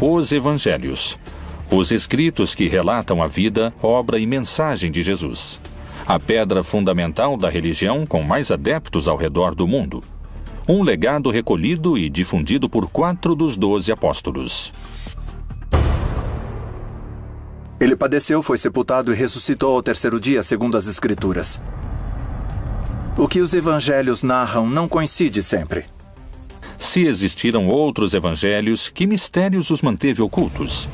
Os Evangelhos. Os escritos que relatam a vida, obra e mensagem de Jesus. A pedra fundamental da religião com mais adeptos ao redor do mundo. Um legado recolhido e difundido por 4 dos 12 apóstolos. Ele padeceu, foi sepultado e ressuscitou ao 3º dia, segundo as Escrituras. O que os evangelhos narram não coincide sempre. Se existiram outros evangelhos, que mistérios os manteve ocultos?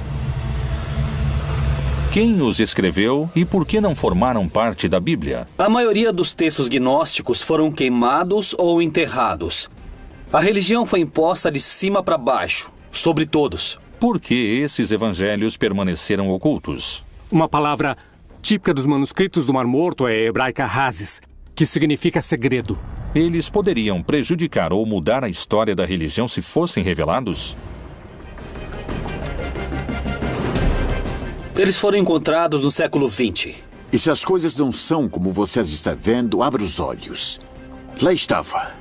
Quem os escreveu e por que não formaram parte da Bíblia? A maioria dos textos gnósticos foram queimados ou enterrados. A religião foi imposta de cima para baixo, sobre todos. Por que esses evangelhos permaneceram ocultos? Uma palavra típica dos manuscritos do Mar Morto é hebraica hazes, que significa segredo. Eles poderiam prejudicar ou mudar a história da religião se fossem revelados? Eles foram encontrados no século XX. E se as coisas não são como vocês estão vendo, abra os olhos. Lá estava.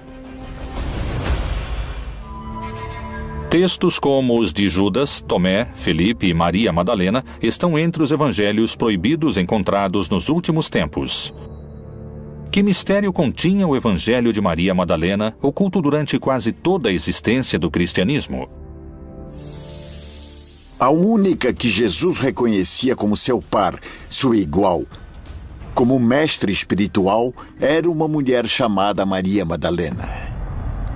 Textos como os de Judas, Tomé, Felipe e Maria Madalena estão entre os evangelhos proibidos encontrados nos últimos tempos. Que mistério continha o Evangelho de Maria Madalena, oculto durante quase toda a existência do cristianismo? A única que Jesus reconhecia como seu par, sua igual, como mestre espiritual, era uma mulher chamada Maria Madalena.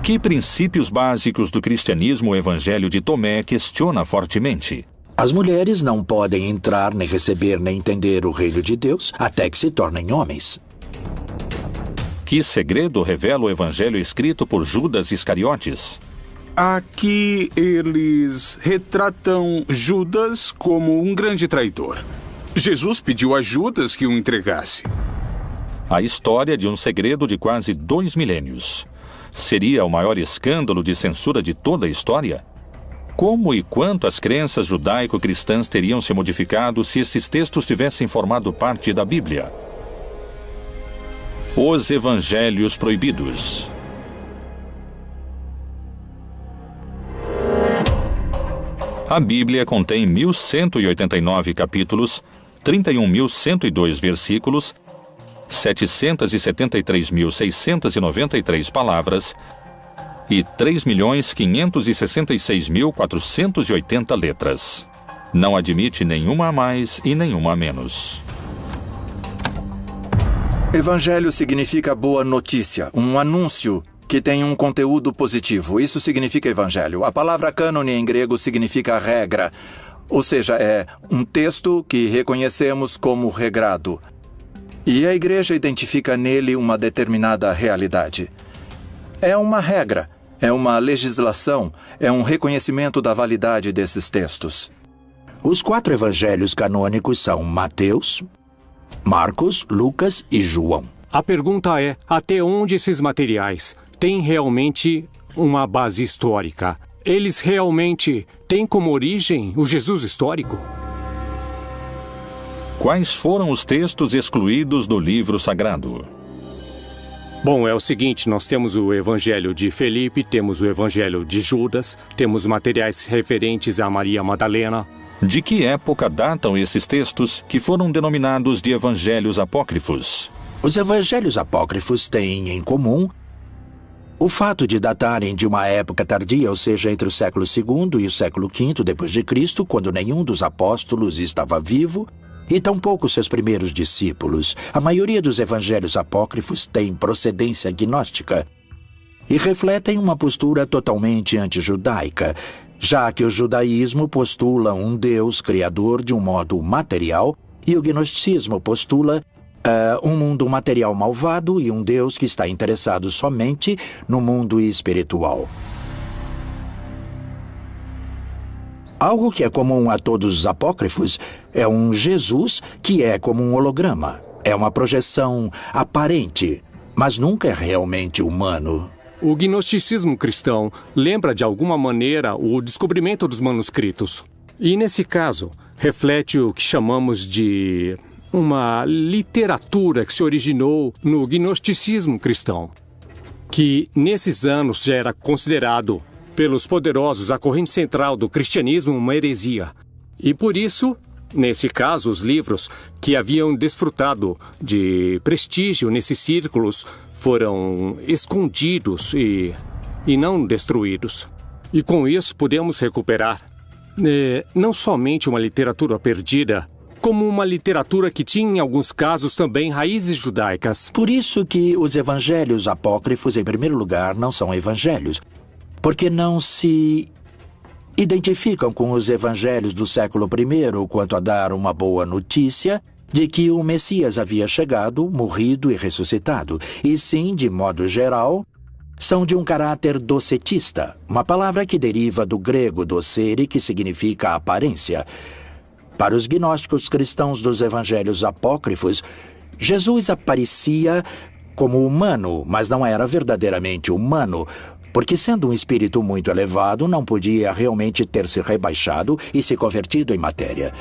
Que princípios básicos do cristianismo o Evangelho de Tomé questiona fortemente? As mulheres não podem entrar, nem receber, nem entender o reino de Deus até que se tornem homens. Que segredo revela o evangelho escrito por Judas Iscariotes? Aqui eles retratam Judas como um grande traidor. Jesus pediu a Judas que o entregasse. A história de um segredo de quase 2 milênios. Seria o maior escândalo de censura de toda a história? Como e quanto as crenças judaico-cristãs teriam se modificado se esses textos tivessem formado parte da Bíblia? Os Evangelhos Proibidos. A Bíblia contém 1.189 capítulos, 31.102 versículos, 773.693 palavras e 3.566.480 letras. Não admite nenhuma a mais e nenhuma a menos. Evangelho significa boa notícia, um anúncio que tem um conteúdo positivo. Isso significa evangelho. A palavra cânone em grego significa regra, ou seja, é um texto que reconhecemos como regrado. E a igreja identifica nele uma determinada realidade. É uma regra, é uma legislação, é um reconhecimento da validade desses textos. Os 4 evangelhos canônicos são Mateus, Marcos, Lucas e João. A pergunta é, até onde esses materiais têm realmente uma base histórica? Eles realmente têm como origem o Jesus histórico? Quais foram os textos excluídos do livro sagrado? Bom, é o seguinte, nós temos o Evangelho de Felipe, temos o Evangelho de Judas, temos materiais referentes a Maria Madalena. De que época datam esses textos que foram denominados de evangelhos apócrifos? Os evangelhos apócrifos têm em comum o fato de datarem de uma época tardia, ou seja, entre o século II e o século V depois de Cristo, quando nenhum dos apóstolos estava vivo, e tampouco seus primeiros discípulos. A maioria dos evangelhos apócrifos tem procedência gnóstica e refletem uma postura totalmente antijudaica, já que o judaísmo postula um Deus criador de um modo material e o gnosticismo postula um mundo material malvado e um Deus que está interessado somente no mundo espiritual. Algo que é comum a todos os apócrifos é um Jesus que é como um holograma. É uma projeção aparente, mas nunca é realmente humano. O gnosticismo cristão lembra de alguma maneira o descobrimento dos manuscritos. E nesse caso, reflete o que chamamos de uma literatura que se originou no gnosticismo cristão, que nesses anos já era considerado pelos poderosos a corrente central do cristianismo uma heresia. E por isso, nesse caso, os livros que haviam desfrutado de prestígio nesses círculos foram escondidos e não destruídos. E com isso podemos recuperar não somente uma literatura perdida, como uma literatura que tinha, em alguns casos, também raízes judaicas. Por isso que os evangelhos apócrifos, em primeiro lugar, não são evangelhos, porque não se identificam com os evangelhos do século I quanto a dar uma boa notícia de que o Messias havia chegado, morrido e ressuscitado, e sim, de modo geral, são de um caráter docetista, uma palavra que deriva do grego docere, que significa aparência. Para os gnósticos cristãos dos evangelhos apócrifos, Jesus aparecia como humano, mas não era verdadeiramente humano, porque sendo um espírito muito elevado, não podia realmente ter se rebaixado e se convertido em matéria.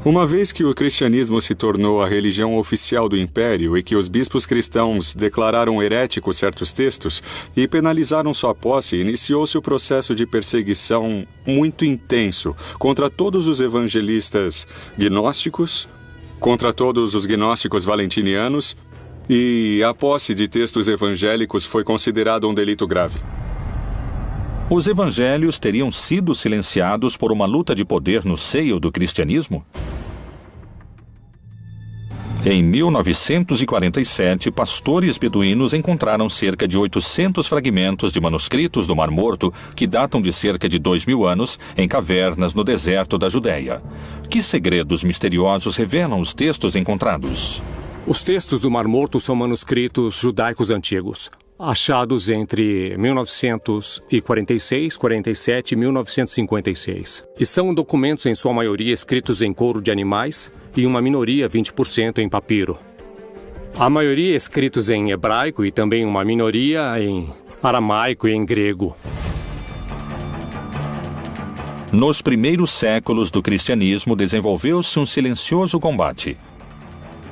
Uma vez que o cristianismo se tornou a religião oficial do império e que os bispos cristãos declararam heréticos certos textos e penalizaram sua posse, iniciou-se o processo de perseguição muito intenso contra todos os evangelistas gnósticos, contra todos os gnósticos valentinianos, e a posse de textos evangélicos foi considerada um delito grave. Os evangelhos teriam sido silenciados por uma luta de poder no seio do cristianismo? Em 1947, pastores beduínos encontraram cerca de 800 fragmentos de manuscritos do Mar Morto que datam de cerca de 2000 anos em cavernas no deserto da Judéia. Que segredos misteriosos revelam os textos encontrados? Os textos do Mar Morto são manuscritos judaicos antigos, achados entre 1946, 47 e 1956. E são documentos, em sua maioria, escritos em couro de animais e uma minoria, 20%, em papiro. A maioria escritos em hebraico e também uma minoria em aramaico e em grego. Nos primeiros séculos do cristianismo, desenvolveu-se um silencioso combate.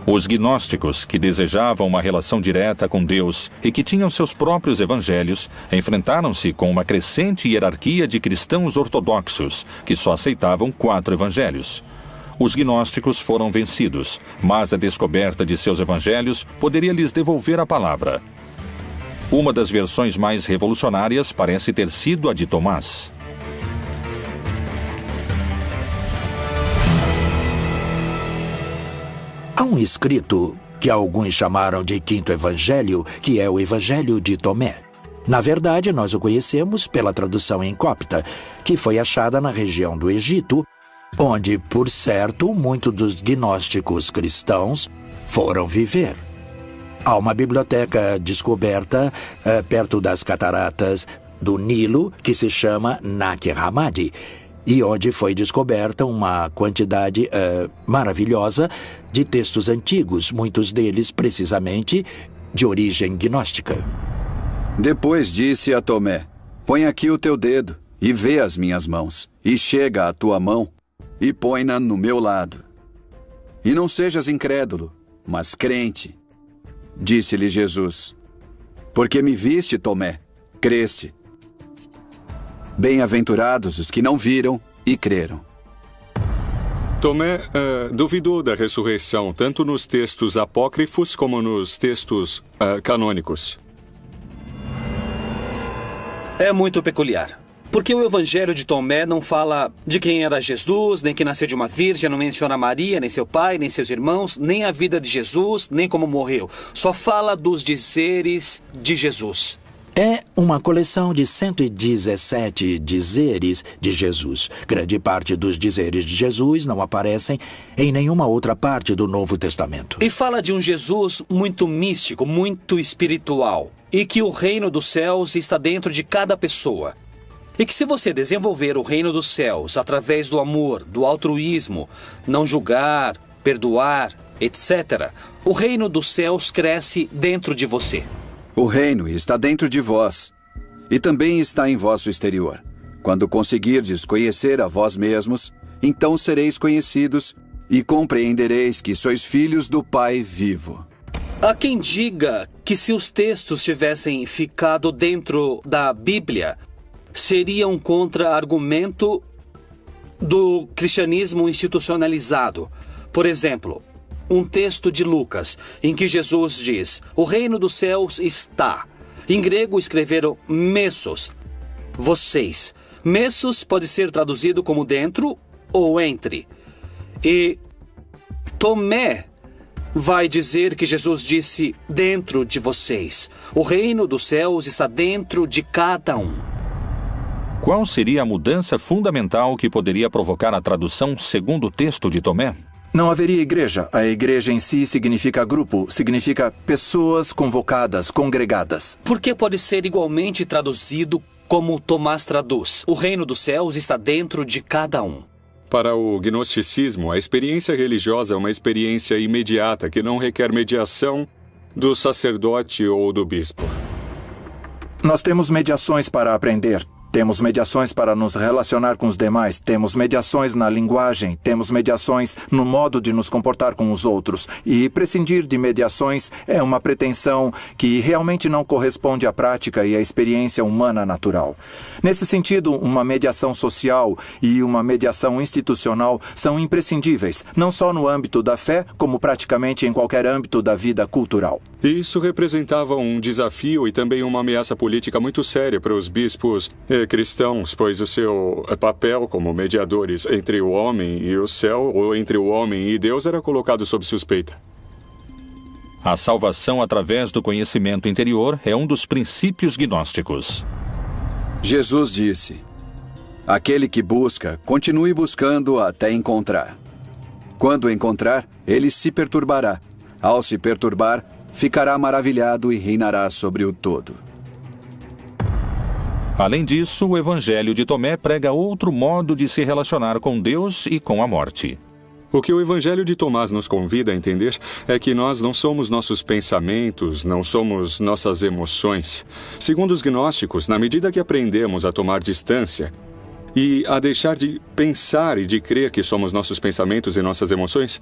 Os gnósticos, que desejavam uma relação direta com Deus e que tinham seus próprios evangelhos, enfrentaram-se com uma crescente hierarquia de cristãos ortodoxos, que só aceitavam 4 evangelhos. Os gnósticos foram vencidos, mas a descoberta de seus evangelhos poderia lhes devolver a palavra. Uma das versões mais revolucionárias parece ter sido a de Tomás. Há um escrito que alguns chamaram de Quinto Evangelho, que é o Evangelho de Tomé. Na verdade, nós o conhecemos pela tradução em copta, que foi achada na região do Egito, onde, por certo, muitos dos gnósticos cristãos foram viver. Há uma biblioteca descoberta perto das cataratas do Nilo, que se chama Nag Hammadi, e onde foi descoberta uma quantidade maravilhosa de textos antigos, muitos deles, precisamente, de origem gnóstica. Depois disse a Tomé: põe aqui o teu dedo e vê as minhas mãos, e chega a tua mão e põe-na no meu lado. E não sejas incrédulo, mas crente. Disse-lhe Jesus: porque me viste, Tomé, creste. Bem-aventurados os que não viram e creram. Tomé duvidou da ressurreição, tanto nos textos apócrifos como nos textos canônicos. É muito peculiar, porque o Evangelho de Tomé não fala de quem era Jesus, nem que nasceu de uma virgem, não menciona Maria, nem seu pai, nem seus irmãos, nem a vida de Jesus, nem como morreu. Só fala dos dizeres de Jesus. É uma coleção de 117 dizeres de Jesus. Grande parte dos dizeres de Jesus não aparecem em nenhuma outra parte do Novo Testamento. E fala de um Jesus muito místico, muito espiritual, e que o reino dos céus está dentro de cada pessoa. E que se você desenvolver o reino dos céus através do amor, do altruísmo, não julgar, perdoar, etc., o reino dos céus cresce dentro de você. O reino está dentro de vós e também está em vosso exterior. Quando conseguirdes conhecer a vós mesmos, então sereis conhecidos e compreendereis que sois filhos do Pai vivo. Há quem diga que se os textos tivessem ficado dentro da Bíblia, seria um contra-argumento do cristianismo institucionalizado. Por exemplo, um texto de Lucas, em que Jesus diz: o reino dos céus está. Em grego escreveram messos, vocês. Messos pode ser traduzido como dentro ou entre. E Tomé vai dizer que Jesus disse dentro de vocês. O reino dos céus está dentro de cada um. Qual seria a mudança fundamental que poderia provocar a tradução segundo o texto de Tomé? Não haveria igreja. A igreja em si significa grupo, significa pessoas convocadas, congregadas. Por que pode ser igualmente traduzido como Tomás traduz? O reino dos céus está dentro de cada um. Para o gnosticismo, a experiência religiosa é uma experiência imediata que não requer mediação do sacerdote ou do bispo. Nós temos mediações para aprender. Temos mediações para nos relacionar com os demais, temos mediações na linguagem, temos mediações no modo de nos comportar com os outros. E prescindir de mediações é uma pretensão que realmente não corresponde à prática e à experiência humana natural. Nesse sentido, uma mediação social e uma mediação institucional são imprescindíveis, não só no âmbito da fé, como praticamente em qualquer âmbito da vida cultural. Isso representava um desafio e também uma ameaça política muito séria para os bispos cristãos, pois o seu papel como mediadores entre o homem e o céu, ou entre o homem e Deus, era colocado sob suspeita. A salvação através do conhecimento interior é um dos princípios gnósticos. Jesus disse: aquele que busca, continue buscando até encontrar. Quando encontrar, ele se perturbará. Ao se perturbar, ficará maravilhado e reinará sobre o todo. Além disso, o Evangelho de Tomé prega outro modo de se relacionar com Deus e com a morte. O que o Evangelho de Tomás nos convida a entender é que nós não somos nossos pensamentos, não somos nossas emoções. Segundo os gnósticos, na medida que aprendemos a tomar distância e a deixar de pensar e de crer que somos nossos pensamentos e nossas emoções,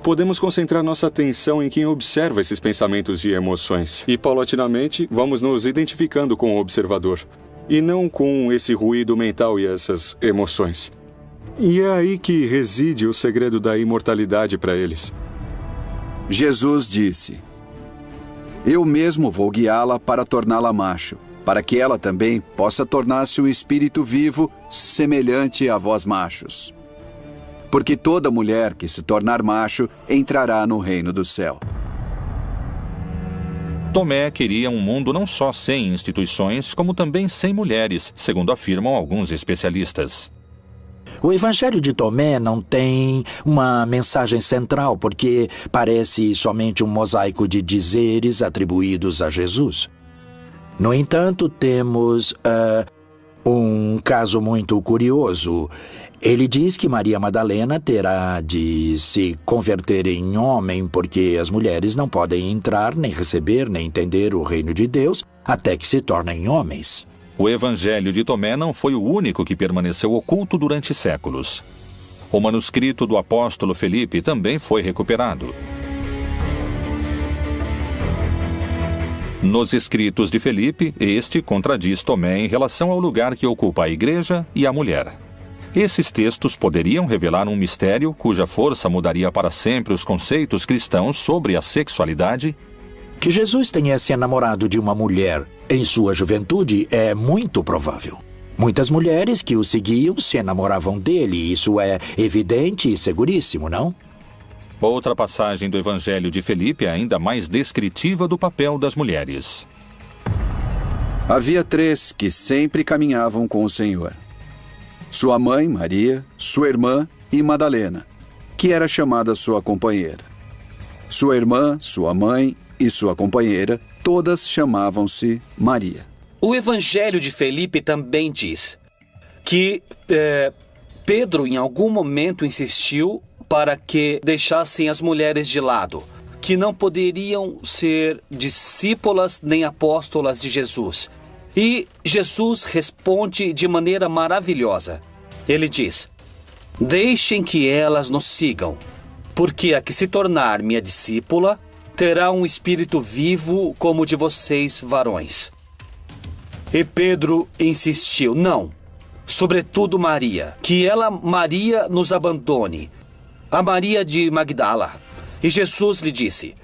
podemos concentrar nossa atenção em quem observa esses pensamentos e emoções. E, paulatinamente, vamos nos identificando com o observador, e não com esse ruído mental e essas emoções. E é aí que reside o segredo da imortalidade para eles. Jesus disse: eu mesmo vou guiá-la para torná-la macho, para que ela também possa tornar-se um espírito vivo semelhante a vós machos. Porque toda mulher que se tornar macho entrará no reino do céu. Tomé queria um mundo não só sem instituições, como também sem mulheres, segundo afirmam alguns especialistas. O Evangelho de Tomé não tem uma mensagem central, porque parece somente um mosaico de dizeres atribuídos a Jesus. No entanto, temos um caso muito curioso. Ele diz que Maria Madalena terá de se converter em homem porque as mulheres não podem entrar, nem receber, nem entender o reino de Deus até que se tornem homens. O Evangelho de Tomé não foi o único que permaneceu oculto durante séculos. O manuscrito do apóstolo Felipe também foi recuperado. Nos escritos de Felipe, este contradiz Tomé em relação ao lugar que ocupa a igreja e a mulher. Esses textos poderiam revelar um mistério cuja força mudaria para sempre os conceitos cristãos sobre a sexualidade? Que Jesus tenha se enamorado de uma mulher em sua juventude é muito provável. Muitas mulheres que o seguiam se enamoravam dele, isso é evidente e seguríssimo, não? Outra passagem do Evangelho de Felipe é ainda mais descritiva do papel das mulheres. Havia 3 que sempre caminhavam com o Senhor: sua mãe, Maria, sua irmã e Madalena, que era chamada sua companheira. Sua irmã, sua mãe e sua companheira, todas chamavam-se Maria. O Evangelho de Felipe também diz: que Pedro, em algum momento, insistiu para que deixassem as mulheres de lado, que não poderiam ser discípulas nem apóstolas de Jesus. E Jesus responde de maneira maravilhosa. Ele diz: deixem que elas nos sigam, porque a que se tornar minha discípula terá um espírito vivo como o de vocês, varões. E Pedro insistiu: não, sobretudo Maria, que ela, Maria, nos abandone, a Maria de Magdala. E Jesus lhe disse: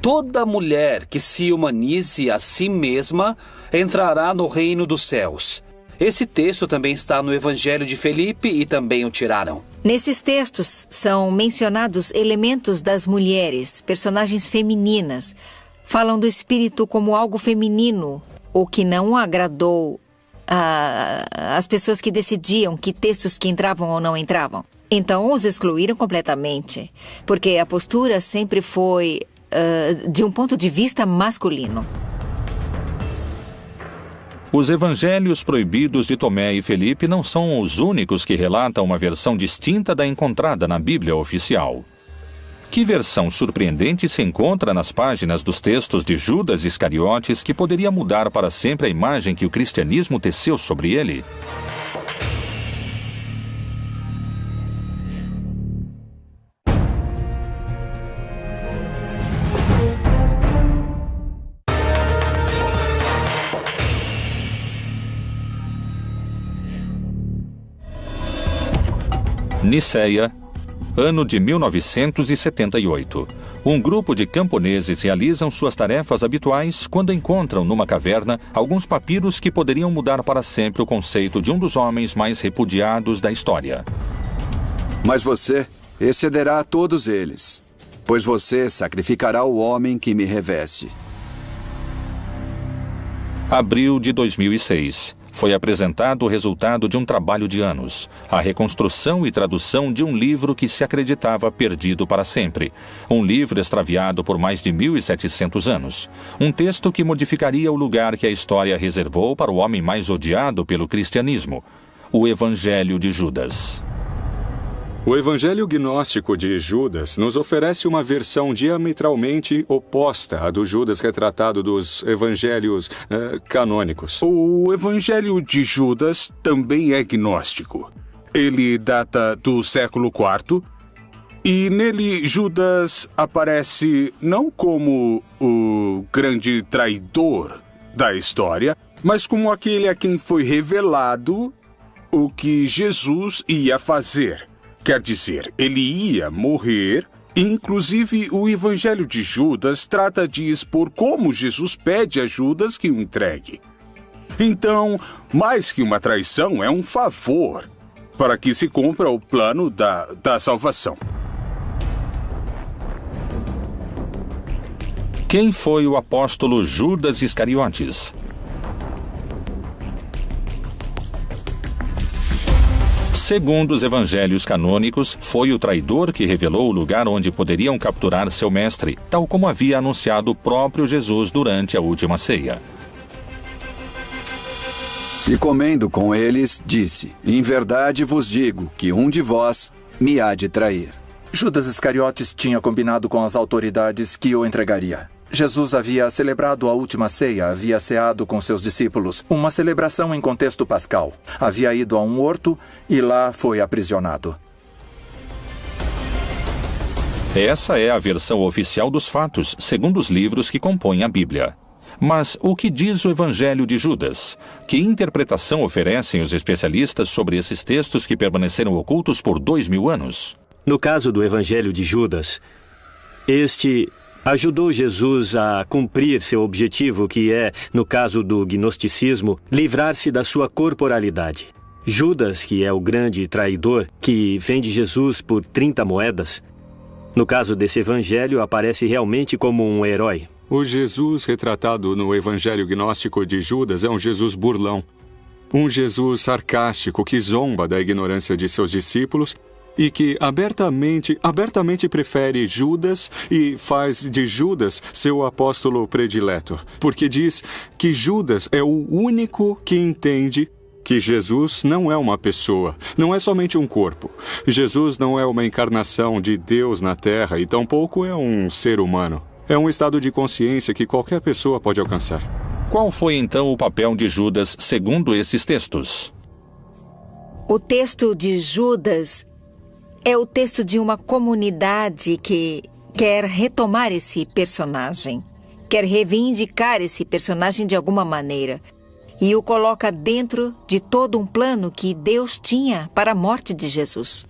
toda mulher que se humanize a si mesma entrará no reino dos céus. Esse texto também está no Evangelho de Felipe e também o tiraram. Nesses textos são mencionados elementos das mulheres, personagens femininas. Falam do espírito como algo feminino, o que não agradou às pessoas que decidiam que textos que entravam ou não entravam. Então os excluíram completamente, porque a postura sempre foi de um ponto de vista masculino. Os evangelhos proibidos de Tomé e Felipe não são os únicos que relatam uma versão distinta da encontrada na Bíblia oficial. Que versão surpreendente se encontra nas páginas dos textos de Judas Iscariotes que poderia mudar para sempre a imagem que o cristianismo teceu sobre ele? Niceia, ano de 1978. Um grupo de camponeses realizam suas tarefas habituais quando encontram numa caverna alguns papiros que poderiam mudar para sempre o conceito de um dos homens mais repudiados da história. Mas você excederá a todos eles, pois você sacrificará o homem que me reveste. Abril de 2006. Foi apresentado o resultado de um trabalho de anos, a reconstrução e tradução de um livro que se acreditava perdido para sempre. Um livro extraviado por mais de 1.700 anos. Um texto que modificaria o lugar que a história reservou para o homem mais odiado pelo cristianismo, o Evangelho de Judas. O Evangelho Gnóstico de Judas nos oferece uma versão diametralmente oposta à do Judas retratado dos evangelhos canônicos. O Evangelho de Judas também é gnóstico. Ele data do século IV e nele Judas aparece não como o grande traidor da história, mas como aquele a quem foi revelado o que Jesus ia fazer. Quer dizer, ele ia morrer. Inclusive, o Evangelho de Judas trata de expor como Jesus pede a Judas que o entregue. Então, mais que uma traição, é um favor para que se cumpra o plano da salvação. Quem foi o apóstolo Judas Iscariotes? Segundo os evangelhos canônicos, foi o traidor que revelou o lugar onde poderiam capturar seu mestre, tal como havia anunciado o próprio Jesus durante a última ceia. E comendo com eles, disse: em verdade vos digo que um de vós me há de trair. Judas Iscariotes tinha combinado com as autoridades que o entregaria. Jesus havia celebrado a última ceia, havia ceado com seus discípulos, uma celebração em contexto pascal. Havia ido a um horto e lá foi aprisionado. Essa é a versão oficial dos fatos, segundo os livros que compõem a Bíblia. Mas o que diz o Evangelho de Judas? Que interpretação oferecem os especialistas sobre esses textos que permaneceram ocultos por 2000 anos? No caso do Evangelho de Judas, este ajudou Jesus a cumprir seu objetivo, que é, no caso do gnosticismo, livrar-se da sua corporalidade. Judas, que é o grande traidor, que vende Jesus por 30 moedas, no caso desse evangelho, aparece realmente como um herói. O Jesus retratado no Evangelho Gnóstico de Judas é um Jesus burlão. Um Jesus sarcástico que zomba da ignorância de seus discípulos e que abertamente prefere Judas e faz de Judas seu apóstolo predileto, porque diz que Judas é o único que entende que Jesus não é uma pessoa, não é somente um corpo. Jesus não é uma encarnação de Deus na Terra e tampouco é um ser humano. É um estado de consciência que qualquer pessoa pode alcançar. Qual foi então o papel de Judas segundo esses textos? O texto de Judas é o texto de uma comunidade que quer retomar esse personagem, quer reivindicar esse personagem de alguma maneira e o coloca dentro de todo um plano que Deus tinha para a morte de Jesus.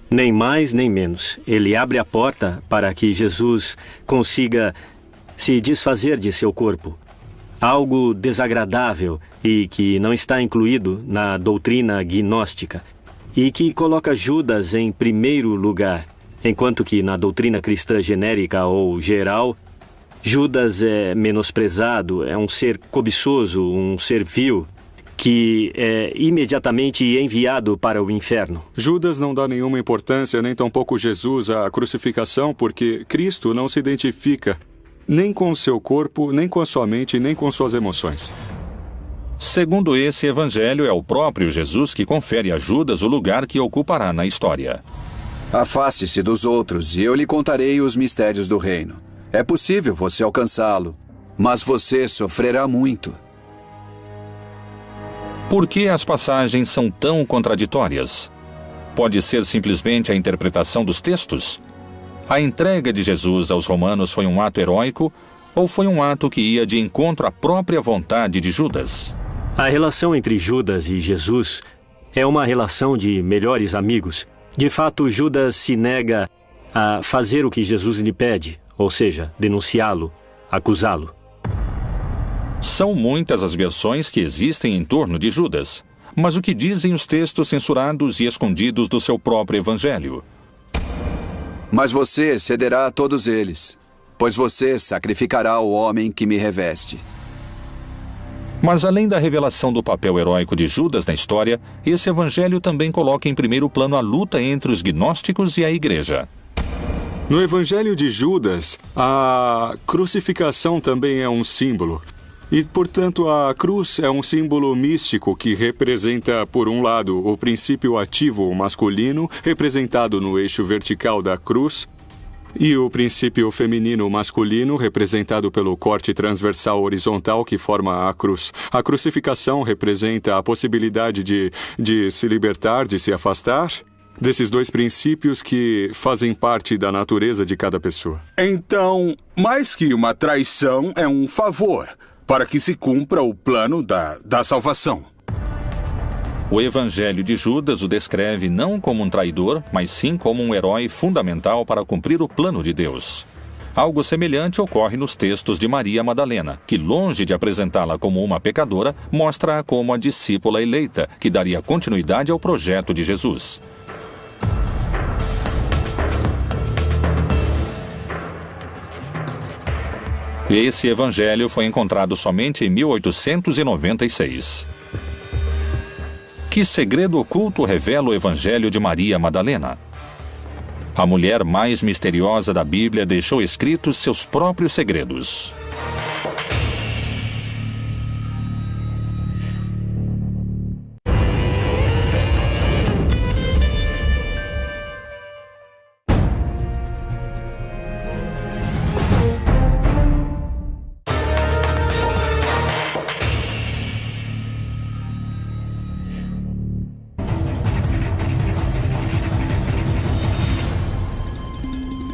Nem mais nem menos. Ele abre a porta para que Jesus consiga se desfazer de seu corpo. Algo desagradável e que não está incluído na doutrina gnóstica e que coloca Judas em primeiro lugar, enquanto que na doutrina cristã genérica ou geral, Judas é menosprezado, é um ser cobiçoso, um ser vil, que é imediatamente enviado para o inferno. Judas não dá nenhuma importância, nem tampouco Jesus, à crucificação, porque Cristo não se identifica nem com o seu corpo, nem com a sua mente, nem com suas emoções. Segundo esse evangelho, é o próprio Jesus que confere a Judas o lugar que ocupará na história. Afaste-se dos outros e eu lhe contarei os mistérios do reino. É possível você alcançá-lo, mas você sofrerá muito. Por que as passagens são tão contraditórias? Pode ser simplesmente a interpretação dos textos? A entrega de Jesus aos romanos foi um ato heróico ou foi um ato que ia de encontro à própria vontade de Judas? A relação entre Judas e Jesus é uma relação de melhores amigos. De fato, Judas se nega a fazer o que Jesus lhe pede, ou seja, denunciá-lo, acusá-lo. São muitas as versões que existem em torno de Judas. Mas o que dizem os textos censurados e escondidos do seu próprio evangelho? Mas você cederá a todos eles, pois você sacrificará o homem que me reveste. Mas além da revelação do papel heróico de Judas na história, esse evangelho também coloca em primeiro plano a luta entre os gnósticos e a igreja. No evangelho de Judas, a crucificação também é um símbolo. E, portanto, a cruz é um símbolo místico que representa, por um lado, o princípio ativo masculino, representado no eixo vertical da cruz, e o princípio feminino masculino, representado pelo corte transversal horizontal que forma a cruz. A crucificação representa a possibilidade de se libertar, de se afastar desses dois princípios que fazem parte da natureza de cada pessoa. Então, mais que uma traição, é um favor para que se cumpra o plano da salvação. O evangelho de Judas o descreve não como um traidor, mas sim como um herói fundamental para cumprir o plano de Deus. Algo semelhante ocorre nos textos de Maria Madalena, que, longe de apresentá-la como uma pecadora, mostra-a como a discípula eleita, que daria continuidade ao projeto de Jesus. Esse evangelho foi encontrado somente em 1896. Que segredo oculto revela o evangelho de Maria Madalena? A mulher mais misteriosa da Bíblia deixou escritos seus próprios segredos.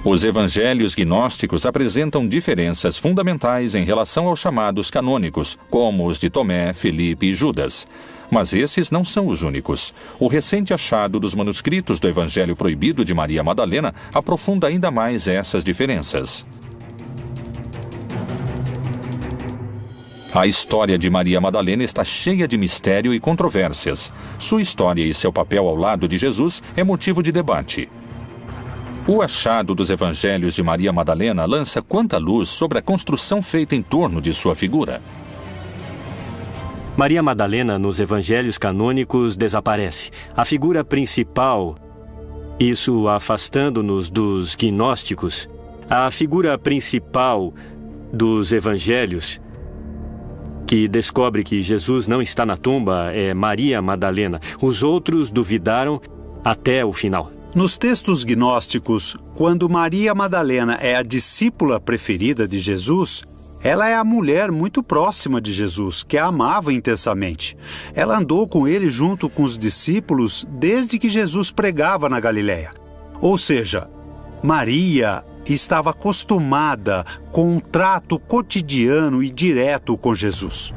Os evangelhos gnósticos apresentam diferenças fundamentais em relação aos chamados canônicos, como os de Tomé, Filipe e Judas. Mas esses não são os únicos. O recente achado dos manuscritos do Evangelho Proibido de Maria Madalena aprofunda ainda mais essas diferenças. A história de Maria Madalena está cheia de mistério e controvérsias. Sua história e seu papel ao lado de Jesus é motivo de debate. O achado dos evangelhos de Maria Madalena lança quanta luz sobre a construção feita em torno de sua figura. Maria Madalena, nos evangelhos canônicos, desaparece. A figura principal, isso afastando-nos dos gnósticos, a figura principal dos evangelhos, que descobre que Jesus não está na tumba é Maria Madalena. Os outros duvidaram até o final. Nos textos gnósticos, quando Maria Madalena é a discípula preferida de Jesus, ela é a mulher muito próxima de Jesus, que a amava intensamente. Ela andou com ele junto com os discípulos desde que Jesus pregava na Galileia. Ou seja, Maria estava acostumada com um trato cotidiano e direto com Jesus.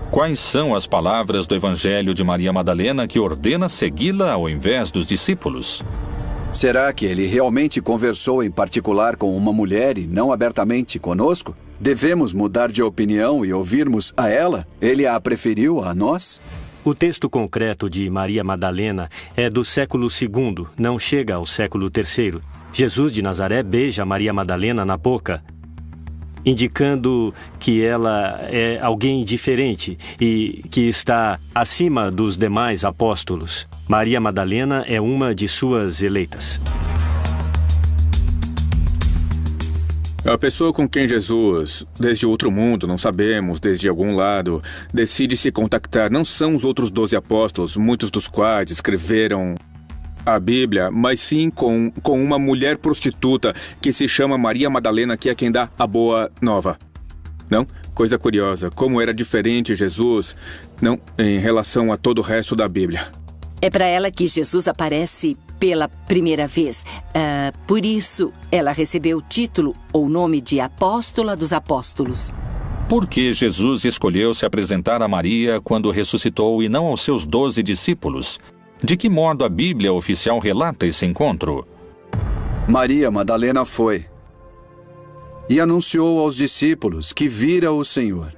Quais são as palavras do Evangelho de Maria Madalena que ordena segui-la ao invés dos discípulos? Será que ele realmente conversou em particular com uma mulher e não abertamente conosco? Devemos mudar de opinião e ouvirmos a ela? Ele a preferiu a nós? O texto concreto de Maria Madalena é do século II, não chega ao século III. Jesus de Nazaré beija Maria Madalena na boca, indicando que ela é alguém diferente e que está acima dos demais apóstolos. Maria Madalena é uma de suas eleitas. A pessoa com quem Jesus, desde outro mundo, não sabemos, desde algum ldo, decide se contactar não são os outros 12 apóstolos, muitos dos quais escreveram a Bíblia, mas sim com uma mulher prostituta que se chama Maria Madalena, que é quem dá a boa nova. Não? Coisa curiosa, como era diferente Jesus, não, em relação a todo o resto da Bíblia. É para ela que Jesus aparece pela primeira vez. Por isso, ela recebeu o título ou nome de Apóstola dos Apóstolos. Por que Jesus escolheu se apresentar a Maria quando ressuscitou e não aos seus 12 discípulos? De que modo a Bíblia oficial relata esse encontro? Maria Madalena foi e anunciou aos discípulos que vira o Senhor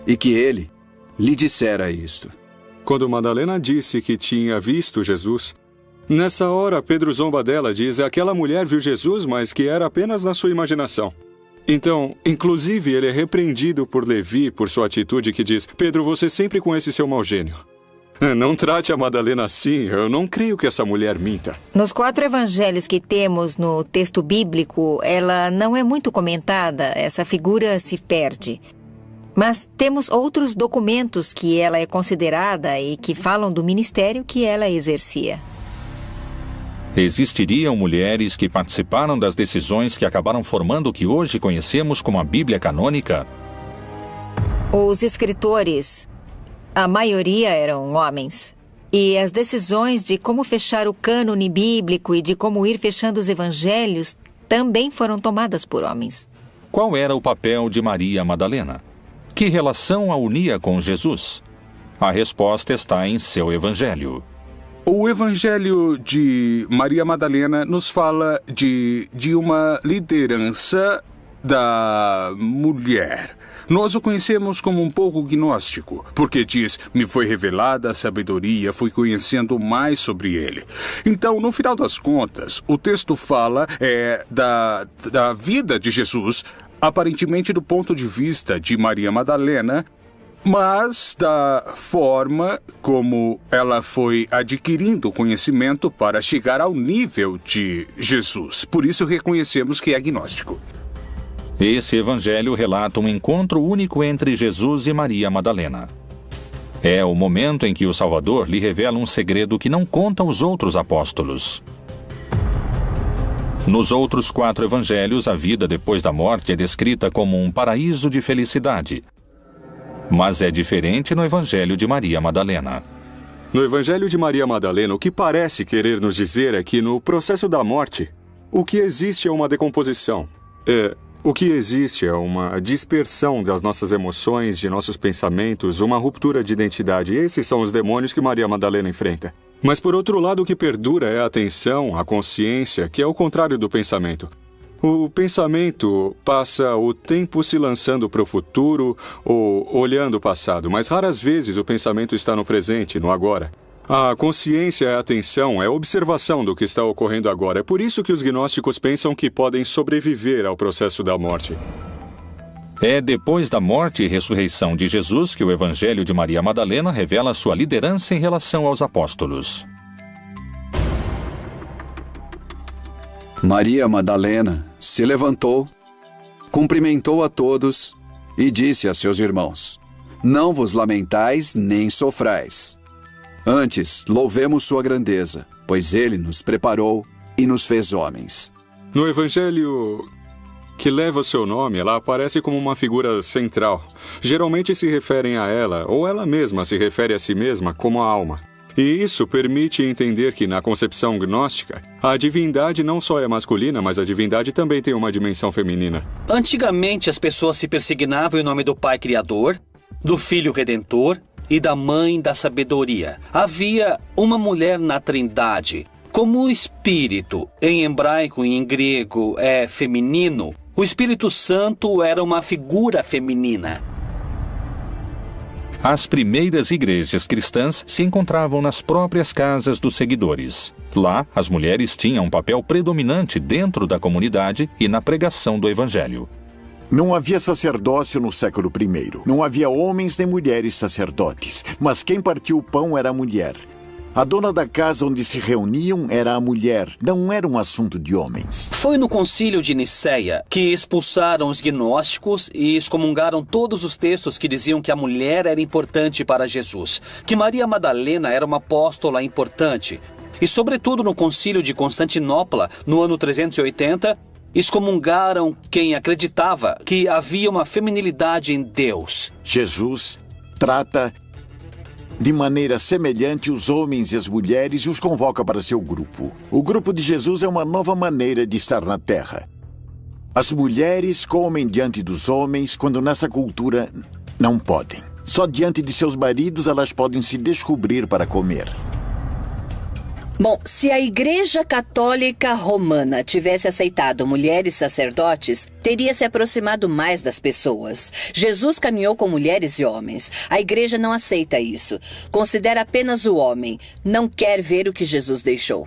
e que ele lhe dissera isto. Quando Madalena disse que tinha visto Jesus, nessa hora Pedro zomba dela, diz: aquela mulher viu Jesus, mas que era apenas na sua imaginação. Então, inclusive, ele é repreendido por Levi por sua atitude que diz: Pedro, você sempre com esse seu mau gênio. Não trate a Madalena assim, eu não creio que essa mulher minta. Nos 4 evangelhos que temos no texto bíblico, ela não é muito comentada, essa figura se perde. Mas temos outros documentos que ela é considerada e que falam do ministério que ela exercia. Existiriam mulheres que participaram das decisões que acabaram formando o que hoje conhecemos como a Bíblia canônica? Os escritores, a maioria eram homens. E as decisões de como fechar o cânone bíblico e de como ir fechando os evangelhos também foram tomadas por homens. Qual era o papel de Maria Madalena? Que relação a unia com Jesus? A resposta está em seu evangelho. O Evangelho de Maria Madalena nos fala de uma liderança da mulher. Nós o conhecemos como um pouco gnóstico, porque diz: me foi revelada a sabedoria, fui conhecendo mais sobre ele. Então, no final das contas, o texto fala da vida de Jesus, aparentemente do ponto de vista de Maria Madalena, mas da forma como ela foi adquirindo conhecimento para chegar ao nível de Jesus. Por isso reconhecemos que é gnóstico. Esse evangelho relata um encontro único entre Jesus e Maria Madalena. É o momento em que o Salvador lhe revela um segredo que não conta aos outros apóstolos. Nos outros 4 evangelhos, a vida depois da morte é descrita como um paraíso de felicidade. Mas é diferente no Evangelho de Maria Madalena. No Evangelho de Maria Madalena, o que parece querer nos dizer é que no processo da morte, o que existe é uma decomposição. O que existe é uma dispersão das nossas emoções, de nossos pensamentos, uma ruptura de identidade. Esses são os demônios que Maria Madalena enfrenta. Mas, por outro lado, o que perdura é a atenção, a consciência, que é o contrário do pensamento. O pensamento passa o tempo se lançando para o futuro ou olhando o passado, mas raras vezes o pensamento está no presente, no agora. A consciência é a atenção, é a observação do que está ocorrendo agora. É por isso que os gnósticos pensam que podem sobreviver ao processo da morte. É depois da morte e ressurreição de Jesus que o Evangelho de Maria Madalena revela sua liderança em relação aos apóstolos. Maria Madalena se levantou, cumprimentou a todos e disse a seus irmãos: Não vos lamentais nem sofrais. Antes, louvemos sua grandeza, pois ele nos preparou e nos fez homens. No Evangelho que leva o seu nome, ela aparece como uma figura central. Geralmente se referem a ela, ou ela mesma se refere a si mesma como a alma. E isso permite entender que, na concepção gnóstica, a divindade não só é masculina, mas a divindade também tem uma dimensão feminina. Antigamente, as pessoas se persignavam em nome do Pai Criador, do Filho Redentor e da Mãe da Sabedoria. Havia uma mulher na Trindade. Como o Espírito, em hebraico e em grego, é feminino, o Espírito Santo era uma figura feminina. As primeiras igrejas cristãs se encontravam nas próprias casas dos seguidores. Lá, as mulheres tinham um papel predominante dentro da comunidade e na pregação do Evangelho. Não havia sacerdócio no século I. Não havia homens nem mulheres sacerdotes, mas quem partiu o pão era a mulher. A dona da casa onde se reuniam era a mulher, não era um assunto de homens. Foi no concílio de Nicéia que expulsaram os gnósticos e excomungaram todos os textos que diziam que a mulher era importante para Jesus, que Maria Madalena era uma apóstola importante. E sobretudo no concílio de Constantinopla, no ano 380, excomungaram quem acreditava que havia uma feminilidade em Deus. Jesus trata de maneira semelhante os homens e as mulheres e os convoca para seu grupo. O grupo de Jesus é uma nova maneira de estar na Terra. As mulheres comem diante dos homens quando nessa cultura não podem. Só diante de seus maridos elas podem se descobrir para comer. Bom, se a Igreja Católica Romana tivesse aceitado mulheres sacerdotes, teria se aproximado mais das pessoas. Jesus caminhou com mulheres e homens. A Igreja não aceita isso. Considera apenas o homem. Não quer ver o que Jesus deixou.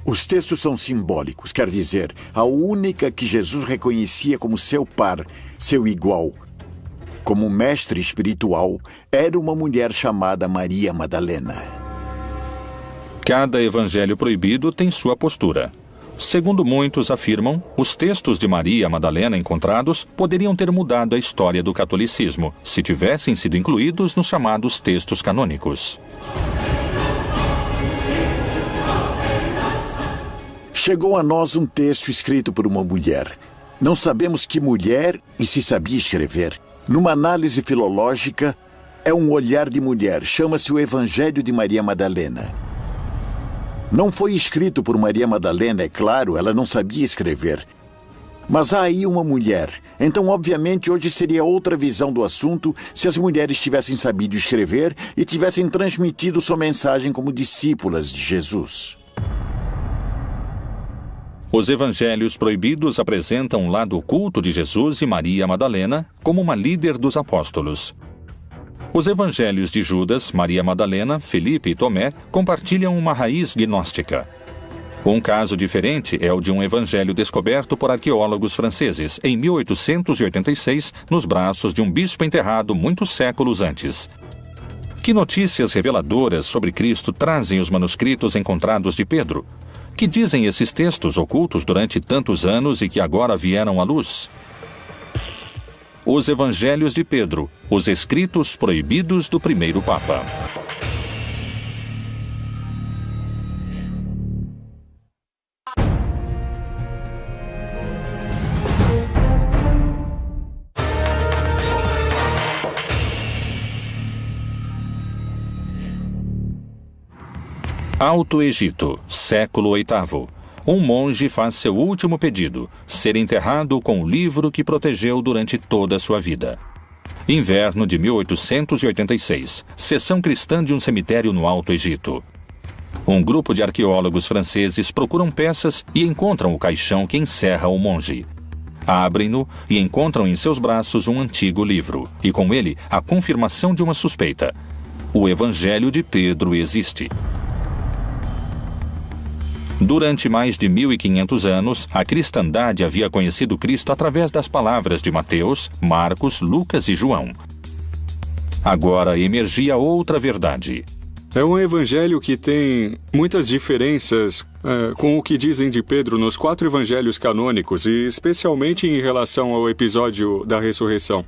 Os textos são simbólicos, quer dizer, a única que Jesus reconhecia como seu par, seu igual, como mestre espiritual, era uma mulher chamada Maria Madalena. Cada evangelho proibido tem sua postura. Segundo muitos afirmam, os textos de Maria Madalena encontrados poderiam ter mudado a história do catolicismo, se tivessem sido incluídos nos chamados textos canônicos. Chegou a nós um texto escrito por uma mulher. Não sabemos que mulher e se sabia escrever. Numa análise filológica, é um olhar de mulher. Chama-se o Evangelho de Maria Madalena. Não foi escrito por Maria Madalena, é claro, ela não sabia escrever. Mas há aí uma mulher. Então, obviamente, hoje seria outra visão do assunto se as mulheres tivessem sabido escrever e tivessem transmitido sua mensagem como discípulas de Jesus. Os evangelhos proibidos apresentam um lado oculto de Jesus e Maria Madalena como uma líder dos apóstolos. Os evangelhos de Judas, Maria Madalena, Felipe e Tomé compartilham uma raiz gnóstica. Um caso diferente é o de um evangelho descoberto por arqueólogos franceses em 1886, nos braços de um bispo enterrado muitos séculos antes. Que notícias reveladoras sobre Cristo trazem os manuscritos encontrados de Pedro? Que dizem esses textos ocultos durante tantos anos e que agora vieram à luz? Os Evangelhos de Pedro, os escritos proibidos do primeiro Papa. Alto Egito, século VIII. Um monge faz seu último pedido, ser enterrado com o livro que protegeu durante toda a sua vida. Inverno de 1886. Seção cristã de um cemitério no Alto Egito. Um grupo de arqueólogos franceses procuram peças e encontram o caixão que encerra o monge. Abrem-no e encontram em seus braços um antigo livro, e com ele a confirmação de uma suspeita. O Evangelho de Pedro existe. Durante mais de 1500 anos, a cristandade havia conhecido Cristo através das palavras de Mateus, Marcos, Lucas e João. Agora emergia outra verdade. É um evangelho que tem muitas diferenças com o que dizem de Pedro nos 4 evangelhos canônicos e especialmente em relação ao episódio da ressurreição.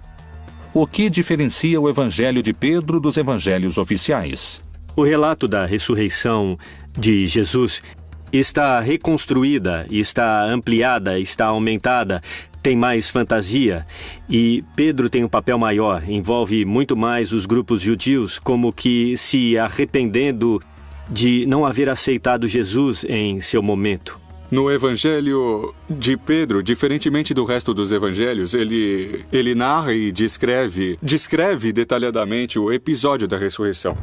O que diferencia o Evangelho de Pedro dos evangelhos oficiais? O relato da ressurreição de Jesus está reconstruída, está ampliada, está aumentada, tem mais fantasia, e Pedro tem um papel maior, envolve muito mais os grupos judeus, como que se arrependendo de não haver aceitado Jesus em seu momento. No Evangelho de Pedro, diferentemente do resto dos evangelhos, ele narra e descreve detalhadamente o episódio da ressurreição.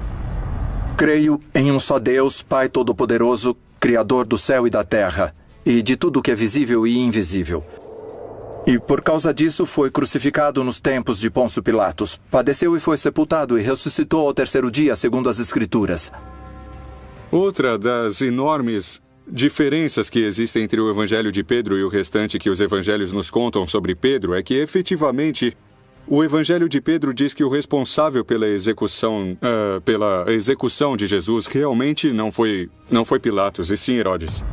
Creio em um só Deus, Pai Todo-Poderoso, Criador do céu e da terra, e de tudo que é visível e invisível. E por causa disso foi crucificado nos tempos de Pôncio Pilatos, padeceu e foi sepultado e ressuscitou ao terceiro dia, segundo as Escrituras. Outra das enormes diferenças que existem entre o Evangelho de Pedro e o restante que os evangelhos nos contam sobre Pedro é que, efetivamente, o Evangelho de Pedro diz que o responsável pela execução de Jesus realmente não foi Pilatos, e sim Herodes.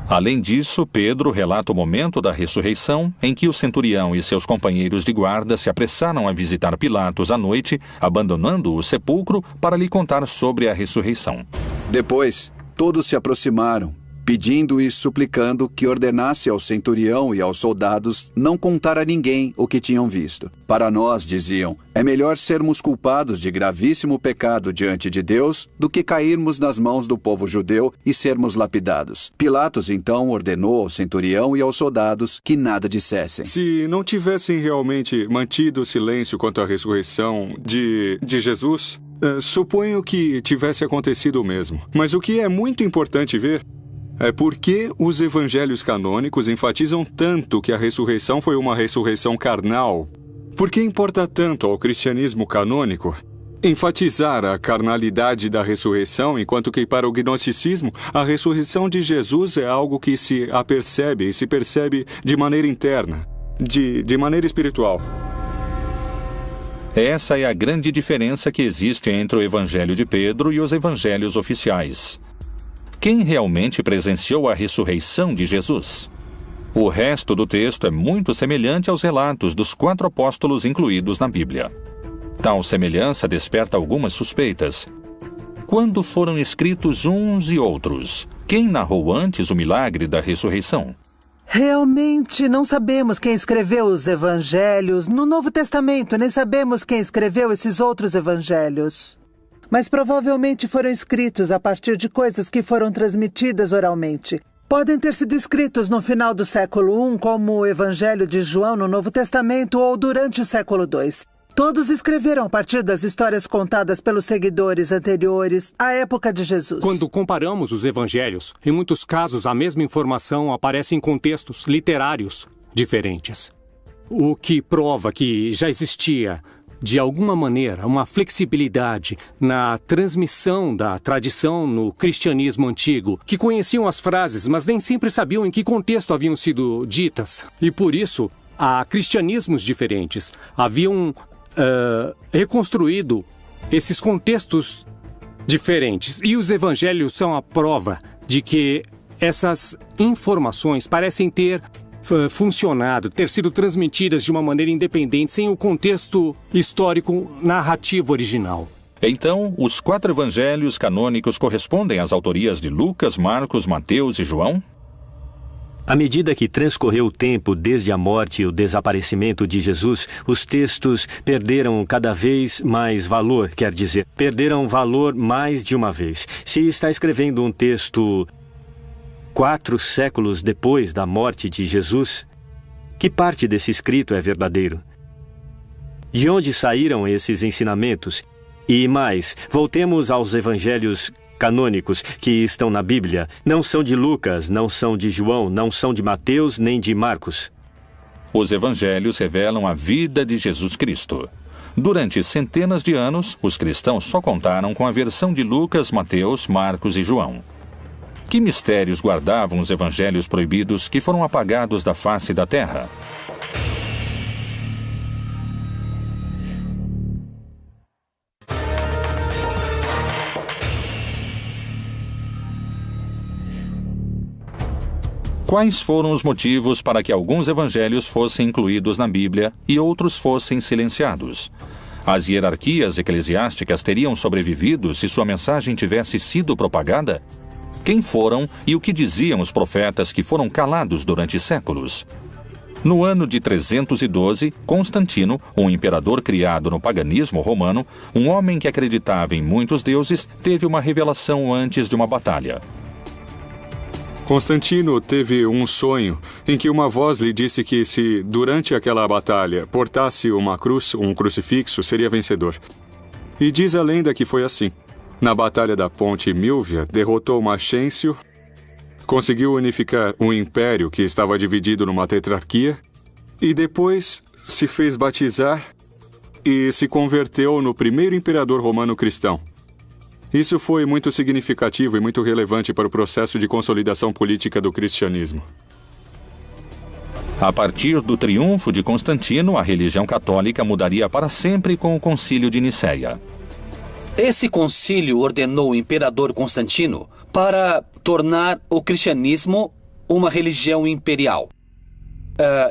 Além disso, Pedro relata o momento da ressurreição em que o centurião e seus companheiros de guarda se apressaram a visitar Pilatos à noite, abandonando o sepulcro para lhe contar sobre a ressurreição. Depois, todos se aproximaram, pedindo e suplicando que ordenasse ao centurião e aos soldados não contar a ninguém o que tinham visto. Para nós, diziam, é melhor sermos culpados de gravíssimo pecado diante de Deus do que cairmos nas mãos do povo judeu e sermos lapidados. Pilatos, então, ordenou ao centurião e aos soldados que nada dissessem. Se não tivessem realmente mantido o silêncio quanto à ressurreição de Jesus, suponho que tivesse acontecido o mesmo. Mas o que é muito importante ver é por que os evangelhos canônicos enfatizam tanto que a ressurreição foi uma ressurreição carnal. Por que importa tanto ao cristianismo canônico enfatizar a carnalidade da ressurreição, enquanto que para o gnosticismo a ressurreição de Jesus é algo que se apercebe e se percebe de maneira interna, de maneira espiritual. Essa é a grande diferença que existe entre o Evangelho de Pedro e os evangelhos oficiais. Quem realmente presenciou a ressurreição de Jesus? O resto do texto é muito semelhante aos relatos dos 4 apóstolos incluídos na Bíblia. Tal semelhança desperta algumas suspeitas. Quando foram escritos uns e outros? Quem narrou antes o milagre da ressurreição? Realmente não sabemos quem escreveu os evangelhos no Novo Testamento, nem sabemos quem escreveu esses outros evangelhos. Mas provavelmente foram escritos a partir de coisas que foram transmitidas oralmente. Podem ter sido escritos no final do século I, como o Evangelho de João no Novo Testamento, ou durante o século II. Todos escreveram a partir das histórias contadas pelos seguidores anteriores à época de Jesus. Quando comparamos os evangelhos, em muitos casos a mesma informação aparece em contextos literários diferentes. O que prova que já existia, de alguma maneira, uma flexibilidade na transmissão da tradição no cristianismo antigo, que conheciam as frases, mas nem sempre sabiam em que contexto haviam sido ditas. E por isso, há cristianismos diferentes. Haviam reconstruído esses contextos diferentes. E os evangelhos são a prova de que essas informações parecem ter funcionado, ter sido transmitidas de uma maneira independente, sem o contexto histórico narrativo original. Então, os 4 evangelhos canônicos correspondem às autorias de Lucas, Marcos, Mateus e João? À medida que transcorreu o tempo desde a morte e o desaparecimento de Jesus, os textos perderam cada vez mais valor, quer dizer, perderam valor mais de uma vez. Se está escrevendo um texto 4 séculos depois da morte de Jesus, que parte desse escrito é verdadeiro? De onde saíram esses ensinamentos? E mais, voltemos aos evangelhos canônicos que estão na Bíblia. Não são de Lucas, não são de João, não são de Mateus nem de Marcos. Os evangelhos revelam a vida de Jesus Cristo. Durante centenas de anos, os cristãos só contaram com a versão de Lucas, Mateus, Marcos e João. Que mistérios guardavam os evangelhos proibidos que foram apagados da face da terra? Quais foram os motivos para que alguns evangelhos fossem incluídos na Bíblia e outros fossem silenciados? As hierarquias eclesiásticas teriam sobrevivido se sua mensagem tivesse sido propagada? Quem foram e o que diziam os profetas que foram calados durante séculos? No ano de 312, Constantino, um imperador criado no paganismo romano, um homem que acreditava em muitos deuses, teve uma revelação antes de uma batalha. Constantino teve um sonho em que uma voz lhe disse que se, durante aquela batalha, portasse uma cruz, um crucifixo, seria vencedor. E diz a lenda que foi assim. Na batalha da Ponte Milvia, derrotou Maxêncio, conseguiu unificar um império que estava dividido numa tetrarquia e depois se fez batizar e se converteu no primeiro imperador romano cristão. Isso foi muito significativo e muito relevante para o processo de consolidação política do cristianismo. A partir do triunfo de Constantino, a religião católica mudaria para sempre com o Concílio de Nicéia. Esse concílio ordenou o imperador Constantino para tornar o cristianismo uma religião imperial.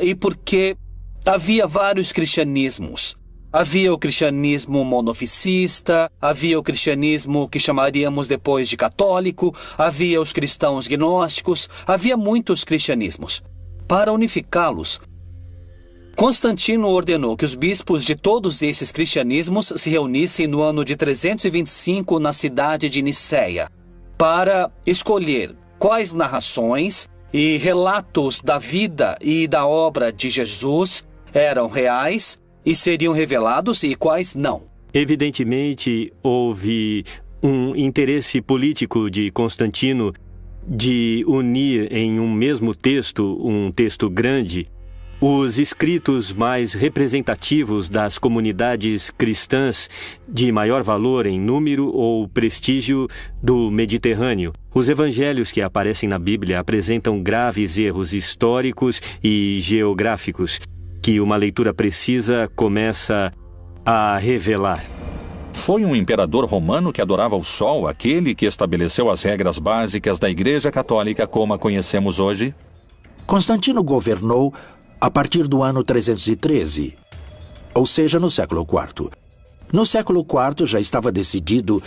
E porque havia vários cristianismos. Havia o cristianismo monofisista, havia o cristianismo que chamaríamos depois de católico, havia os cristãos gnósticos, havia muitos cristianismos. Para unificá-los, Constantino ordenou que os bispos de todos esses cristianismos se reunissem no ano de 325 na cidade de Nicéia, para escolher quais narrações e relatos da vida e da obra de Jesus eram reais e seriam revelados e quais não. Evidentemente, houve um interesse político de Constantino de unir em um mesmo texto, um texto grande, os escritos mais representativos das comunidades cristãs de maior valor em número ou prestígio do Mediterrâneo. Os evangelhos que aparecem na Bíblia apresentam graves erros históricos e geográficos que uma leitura precisa começa a revelar. Foi um imperador romano que adorava o sol, aquele que estabeleceu as regras básicas da Igreja Católica como a conhecemos hoje? Constantino governou a partir do ano 313, ou seja, no século IV. No século IV já estava decidido,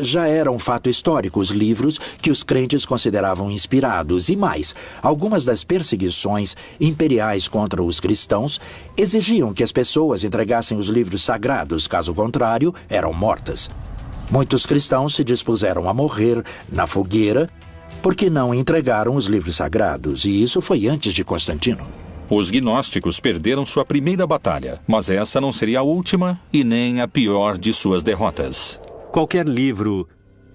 já era um fato histórico os livros que os crentes consideravam inspirados. E mais, algumas das perseguições imperiais contra os cristãos exigiam que as pessoas entregassem os livros sagrados, caso contrário, eram mortas. Muitos cristãos se dispuseram a morrer na fogueira porque não entregaram os livros sagrados, e isso foi antes de Constantino. Os gnósticos perderam sua primeira batalha, mas essa não seria a última e nem a pior de suas derrotas. Qualquer livro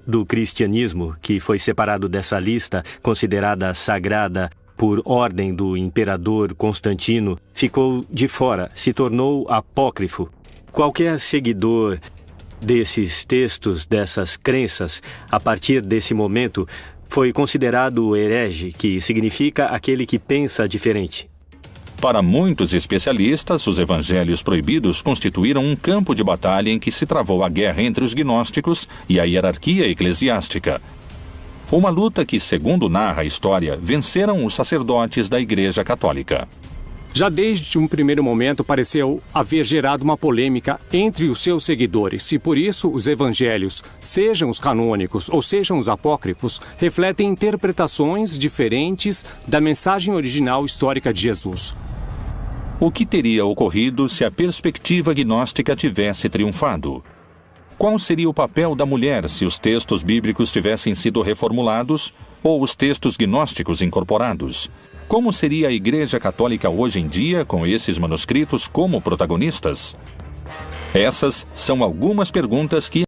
do cristianismo que foi separado dessa lista, considerada sagrada por ordem do imperador Constantino, ficou de fora, se tornou apócrifo. Qualquer seguidor desses textos, dessas crenças, a partir desse momento, foi considerado herege, que significa aquele que pensa diferente. Para muitos especialistas, os evangelhos proibidos constituíram um campo de batalha em que se travou a guerra entre os gnósticos e a hierarquia eclesiástica. Uma luta que, segundo narra a história, venceram os sacerdotes da Igreja Católica. Já desde um primeiro momento pareceu haver gerado uma polêmica entre os seus seguidores e por isso os evangelhos, sejam os canônicos ou sejam os apócrifos, refletem interpretações diferentes da mensagem original histórica de Jesus. O que teria ocorrido se a perspectiva gnóstica tivesse triunfado? Qual seria o papel da mulher se os textos bíblicos tivessem sido reformulados ou os textos gnósticos incorporados? Como seria a Igreja Católica hoje em dia com esses manuscritos como protagonistas? Essas são algumas perguntas que